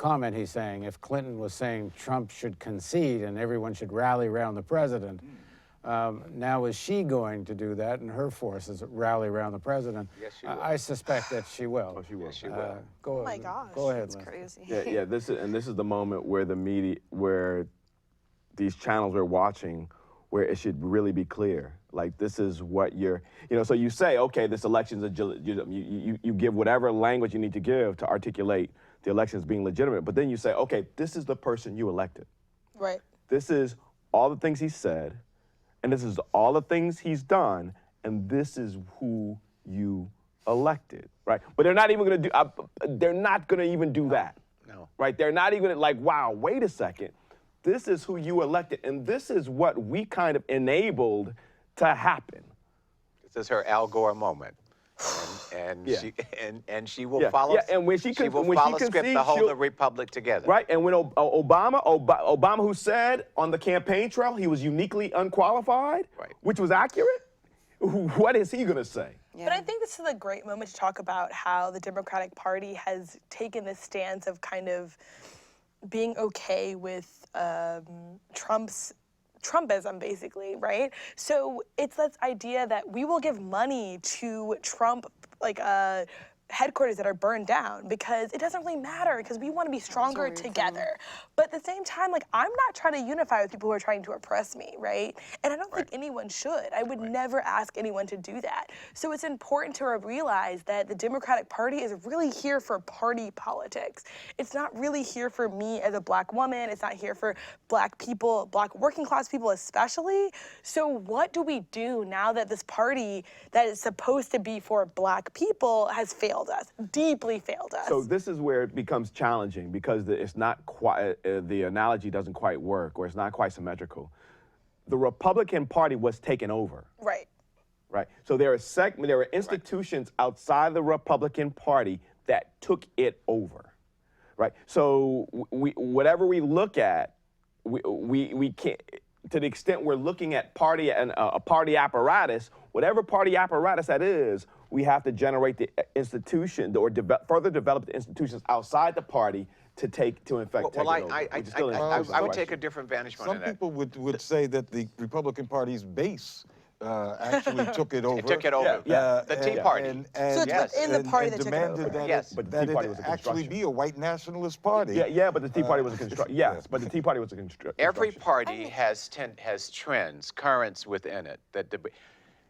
comment he's saying. If Clinton was saying Trump should concede and everyone should rally around the president, now is she going to do that and her forces rally around the president? Yes, she will. I suspect that she will. Oh, she will. Yes, she will. Oh my gosh, go ahead, that's Lester. crazy. Yeah, this is the moment where the media, where these channels we're watching, where it should really be clear. Like, this is what you're, so you say, okay, this election's you give whatever language you need to give to articulate the elections being legitimate, but then you say, okay, this is the person you elected. Right. This is all the things he said, and this is all the things he's done, and this is who you elected, right? But they're not even gonna do, they're not gonna even do that. No. Right? They're not even like, wow, wait a second. This is who you elected, and this is what we kind of enabled to happen. This is her Al Gore moment. And Yeah. she will follow. Yeah, and when she will follow script to hold the republic together. Right, and when Obama, who said on the campaign trail he was uniquely unqualified, Right. which was accurate, what is he gonna say? Yeah. But I think this is a great moment to talk about how the Democratic Party has taken this stance of kind of being okay with Trumpism, basically, right? So it's this idea that we will give money to Trump, like headquarters that are burned down, because it doesn't really matter, because we want to be stronger together. But at the same time, like, I'm not trying to unify with people who are trying to oppress me, right? And I don't think anyone should. I would never ask anyone to do that. So it's important to realize that the Democratic Party is really here for party politics. It's not really here for me as a black woman. It's not here for black people, black working class people especially. So what do we do now that this party that is supposed to be for black people has failed us, deeply failed us? So this is where it becomes challenging, because it's not quite, the analogy doesn't quite work, or it's not quite symmetrical. The Republican Party was taken over. Right. Right. So there are institutions outside the Republican Party that took it over. Right. So whatever we look at, we can't, to the extent we're looking at party and a party apparatus, whatever party apparatus that is, we have to generate the institution or further develop the institutions outside the party to infect. Well, I would take a different vantage point. Some people would say that the Republican Party's base actually took it over. It took it over. The Tea Party. So it's within the party that took it over. Demanded that Yes. But the that Tea Party it was a actually construction. be a white nationalist party. Yeah, but the Tea Party was a construction. Yes, but the Tea Party was a construction. Every party has trends, currents within it.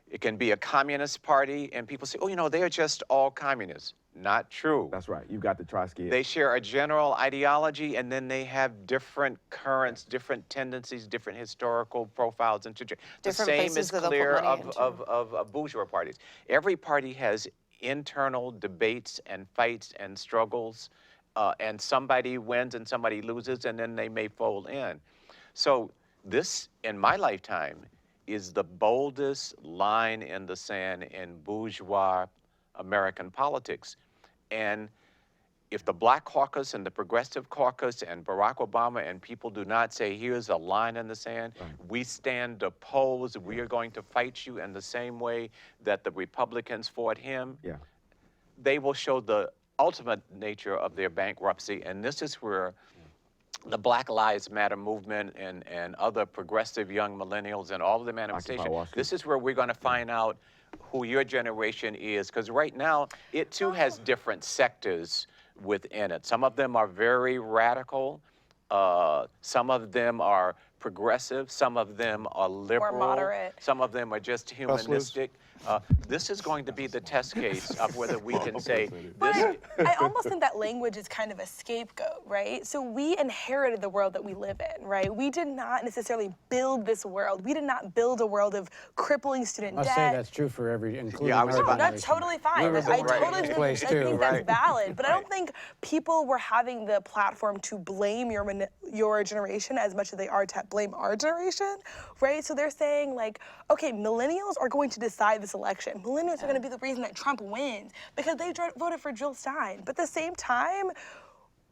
It can be a communist party, and people say, oh, they are just all communists. Not true. That's right. You've got the Trotsky. They share a general ideology, and then they have different currents, different tendencies, different historical profiles and trajectories. The same is clear of bourgeois parties. Every party has internal debates and fights and struggles, and somebody wins and somebody loses, and then they may fold in. So this, in my lifetime, is the boldest line in the sand in bourgeois American politics. And if the Black Caucus and the Progressive Caucus and Barack Obama and people do not say, here's a line in the sand, we stand opposed, we are going to fight you in the same way that the Republicans fought him, they will show the ultimate nature of their bankruptcy. And this is where the Black Lives Matter movement and other progressive young millennials and all of the manifestations, this is where we're going to find out who your generation is, because right now it too has different sectors within it. Some of them are very radical, some of them are progressive, some of them are liberal, more moderate, some of them are just humanistic. This is going to be the test case of whether we can say this. I almost think that language is kind of a scapegoat, right? So we inherited the world that we live in, right? We did not necessarily build this world. We did not build a world of crippling student debt. I'll say that's true for every, including I was our about- No, that's totally fine. We were I born totally in this place think too. that's valid, but I don't think people were having the platform to blame your generation as much as they are to blame our generation, right? So they're saying, like, okay, millennials are going to decide this election. Millennials are going to be the reason that Trump wins because they voted for Jill Stein. But at the same time,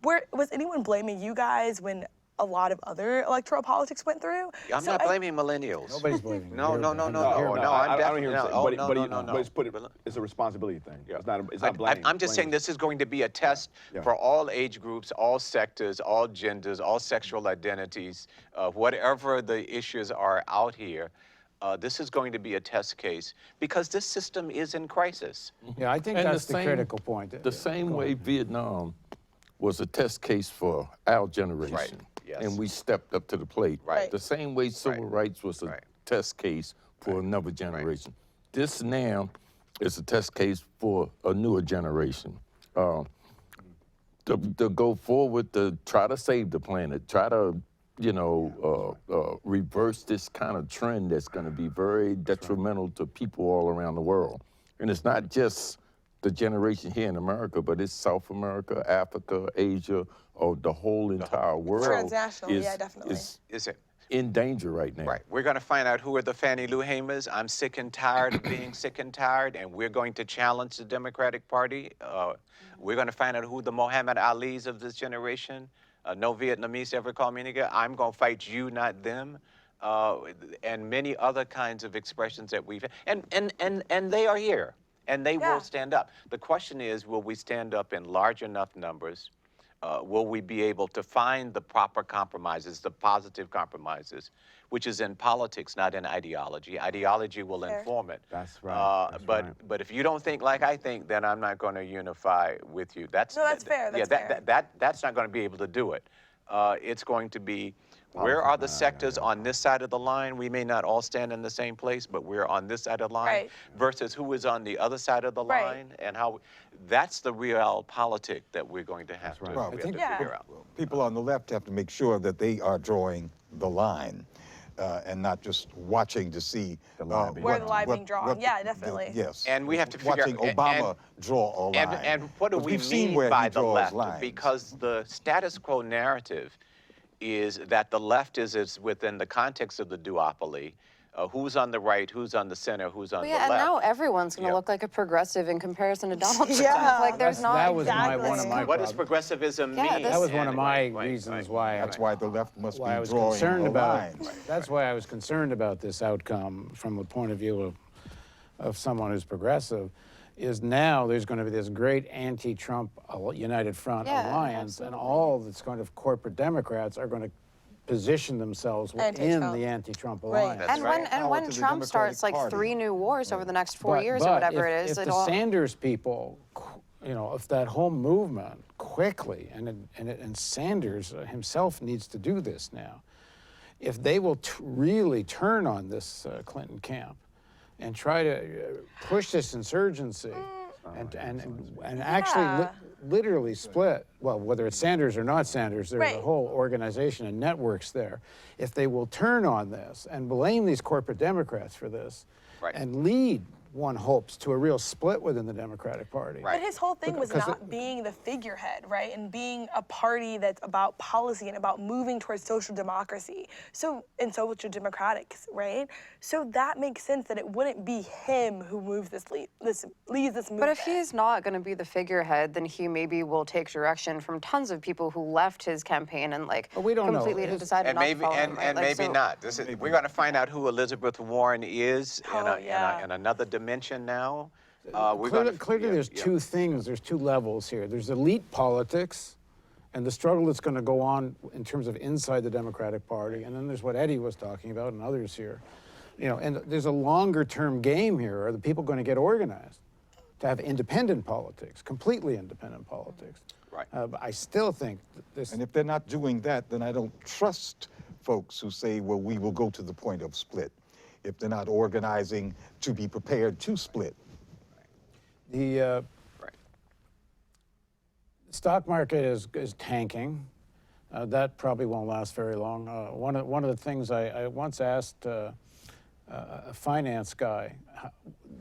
was anyone blaming you guys when a lot of other electoral politics went through. I'm not blaming millennials. Nobody's blaming No, you. no, no, I'm no, not here no, about no. that. I'm I don't hear him definitely say, no, no, no, no. but it's a responsibility thing. It's not blame. I'm just saying this is going to be a test for all age groups, all sectors, all genders, all sexual identities, whatever the issues are out here. This is going to be a test case because this system is in crisis. Yeah, I think And that's the critical point. The same way Vietnam was a test case for our generation. Right, yes. And we stepped up to the plate. Right. The same way civil rights was a test case for another generation. This now is a test case for a newer generation. To go forward, to try to save the planet, try to, reverse this kind of trend that's going to be very detrimental to people all around the world. And it's not just the generation here in America, but it's South America, Africa, Asia, or the whole entire world. Transnational, yeah, definitely. Is it? In danger right now. Right. We're going to find out who are the Fannie Lou Hamers. I'm sick and tired of being sick and tired, and we're going to challenge the Democratic Party. We're going to find out who the Muhammad Alis of this generation. No Vietnamese ever called me nigga. I'm going to fight you, not them. And many other kinds of expressions that we've and they are here, and they will stand up. The question is, will we stand up in large enough numbers? Will we be able to find the proper compromises, the positive compromises, which is in politics, not in ideology. Ideology will inform it. That's right. But if you don't think like I think, then I'm not going to unify with you. That's fair. That's fair. That's not going to be able to do it. It's going to be, where are the sectors on this side of the line? We may not all stand in the same place, but we're on this side of the line versus who is on the other side of the line, and how. That's the real politic that we're going to have to figure out. People on the left have to make sure that they are drawing the line and not just watching to see where the line being drawn. Yeah, definitely. Yes. And we have to figure watching Obama draw a line. And what do we mean by the left? Because the status quo narrative is that the left is within the context of the duopoly. Who's on the right, who's on the center, who's on the left. And now everyone's going to look like a progressive in comparison to Donald Trump. Like there's not that was exactly. one of my What does progressivism mean? That was one of my reasons why. That's why the left must be I was drawing concerned a about. line. That's why I was concerned about this outcome from the point of view of someone who's progressive. Is now there's going to be this great anti-Trump United Front alliance, and all that's going to corporate Democrats are going to position themselves within the anti-Trump alliance. And when Trump starts like 3 new wars over the next 4 years or whatever it is, if the Sanders people, if that whole movement quickly, and Sanders himself needs to do this now, if they will really turn on this Clinton camp and try to push this insurgency and actually literally split, well, whether it's Sanders or not Sanders, there's a whole organization and networks there. If they will turn on this and blame these corporate Democrats for this and lead, one hopes, to a real split within the Democratic Party. But his whole thing was not being the figurehead, right? And being a party that's about policy and about moving towards social democracy. So, and social democrats, right? So that makes sense that it wouldn't be him who moves leads this movement. But if he's not going to be the figurehead, then he maybe will take direction from tons of people who left his campaign and we don't completely decided not to follow him, right? Maybe not. We're going to find out who Elizabeth Warren is in another dimension now. Clearly there's two things, there's two levels here. There's elite politics and the struggle that's going to go on in terms of inside the Democratic Party, and then there's what Eddie was talking about and others here. And there's a longer term game here. Are the people going to get organized to have independent politics, completely independent politics? Right. But I still think this... And if they're not doing that, then I don't trust folks who say, well, we will go to the point of split, if they're not organizing to be prepared to split. The stock market is tanking. That probably won't last very long. One of the things I once asked a finance guy,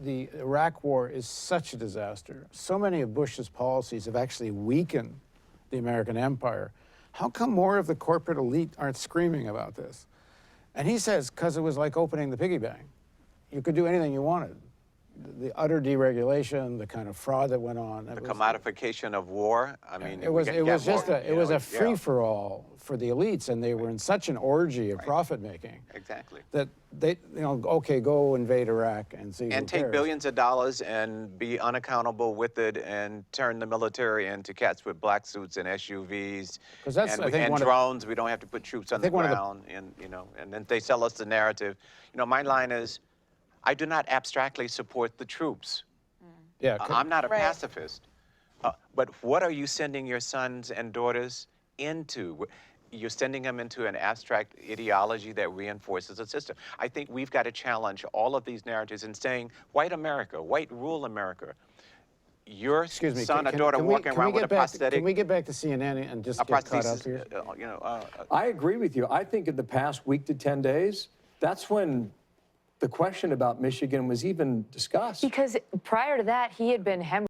the Iraq war is such a disaster. So many of Bush's policies have actually weakened the American empire. How come more of the corporate elite aren't screaming about this? And he says, because it was like opening the piggy bank. You could do anything you wanted. the utter deregulation, the kind of fraud that went on. The commodification of war. I mean, it was just a free yeah. for all for the elites, and they were in such an orgy of profit making. Exactly. That they, okay, go invade Iraq and see. And take billions of dollars and be unaccountable with it, and turn the military into cats with black suits and SUVs. 'Cause that's, and, I think, and one of- drones. We don't have to put troops on the ground, and and then they sell us the narrative. My line is, I do not abstractly support the troops. Yeah, I'm not a pacifist. But what are you sending your sons and daughters into? You're sending them into an abstract ideology that reinforces a system. I think we've got to challenge all of these narratives and saying, white America, white rule America. Your son or daughter walking around with a prosthetic. Can we get back to CNN and just get caught up here? I agree with you. I think in the past week to 10 days, that's when the question about Michigan was even discussed. Because prior to that, he had been